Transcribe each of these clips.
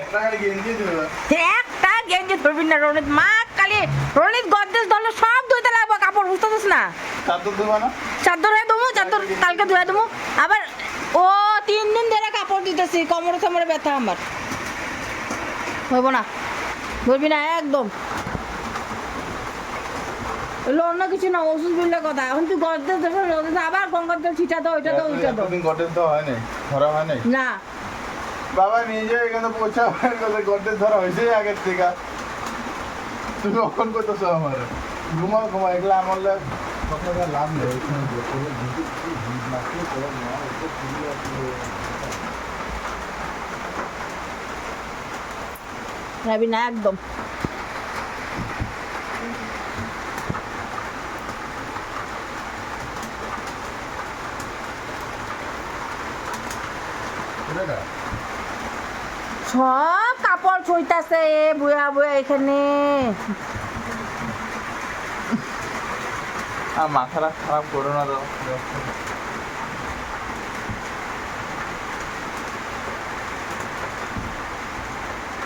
একটা গেঞ্জি ধরবি না রনিত, মা কালি রনিত গদ্দেশ ধরলে সব ধুইতে লাগবে কাপড়, বুঝতেছিস না? চাদর হয়ে দেবো, চাদর কালকে ধুয়ে দেবো। আবার ও 3 দিন ধরে কাপড় দিতেছি, কোমরে কোমরে ব্যথা আমার। হইব না, ধরবি না একদম। অন্য কিছু না, ওষুধ বিললে কথা। এখন তুই গদ্দেশ দেখে আবার গঙ্গার তেল ছিটা দাও, ওইটা দাও, ওইটা দাও। গদ্দেশ তো হয় নাই, ধরা হয় নাই না বাবা, নিজে এখানে পৌঁছা গদ্দেশ ধরা হয়েছে আগের থেকে। তুমি কখন করতেছো আমার? ঘুমা ঘুমা, এগুলো আমার লাভ নেই। যাবি না একদম। সব কাপড় ছুঁইতাছে বুয়া বুয়া এখানে। মাথাটা খারাপ করো না।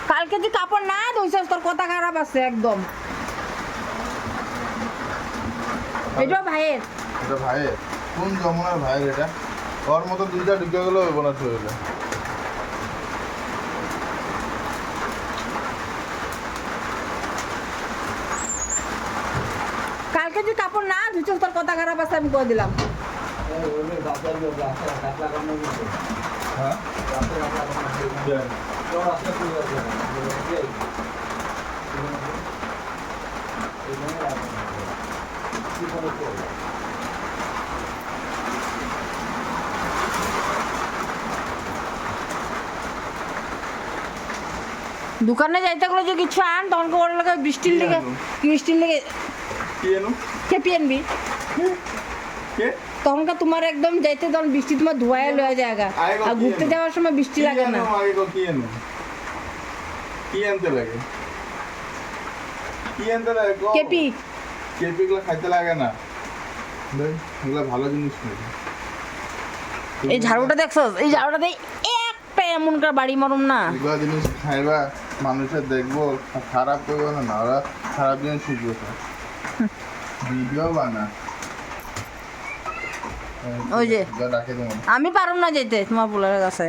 কালকে যে কাপড় না ধুইছিস তোর কথা খারাপ আছে একদম। এটা ভাইয়ের, এটা ভাইয়ের? কোন যমুনার ভাইয়ের এটা? ওর মতো দুইটা ঢুকে গেলো হইব না শরীরে। কালকে যে কাপড় না ধুইছিস তোর কথা খারাপ আছে আমি কই দিলাম। হ্যাঁ দোকানে যাইতে গেলে যে কিছু আন, তখন ওর লাগে বৃষ্টির লেগে, বৃষ্টির লেগে খেপি আনবি। তখনকার তোমার একদম যাইতে তখন বৃষ্টি তোমার ধোয়া লয়ে জায়গা, আর ঘুরতে যাওয়ার সময় বৃষ্টি লাগে না। কি আনতে লাগে? কি আনতে লাগে? কেপি কেপি গুলো খাইতে লাগে না, এগুলো ভালো জিনিস নেই। এই ঝাড়ুটা দেখছস? এই ঝাড়ুটা দেই একটা এমন করে বাড়ি মারুম না। এগুলো জিনিস খাইবা, মানুষের দেখবো, খারাপ করবো না, ওরা খারাপ জিনিস শিখবে, ভিডিও বানা। ওই যে ডাকে দেবো আমি পারুম না যেতে তোমার পোলার কাছে,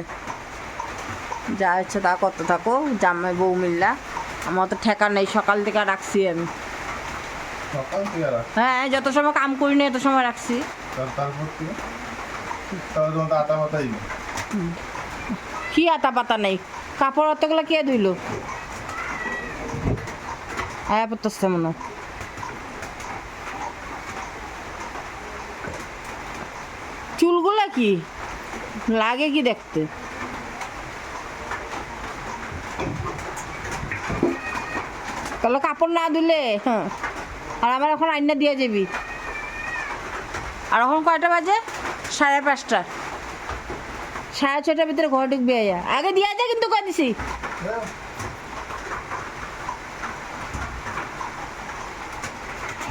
যা ইচ্ছে তা করতে থাকো জামাই বউ মিল্লা। আমার তো ঠেকা নেই, সকাল থেকে রাখছি আমি। সকাল থেকে রাখ। হ্যাঁ, যত সময় কাম করি না এত সময় রাখছি। তারপর কি? তাহলে তোমার তো আটা পাতাই নেই। কি আতা পাতা নেই? কাপড় অতগুলো কে ধুইলো? আয়া পড়তেছে মনে হয়। চুলগুলা কি লাগে কি দেখতে? তাহলে কাপড় না ধুলে, হ্যাঁ। আর আমার এখন আইনা দিয়ে যাবি। আর এখন কয়টা বাজে? 5:30। 6:30টার ভিতরে ঘর ঢুকবি। আগে দিয়ে যা কিন্তু কয় দিছি।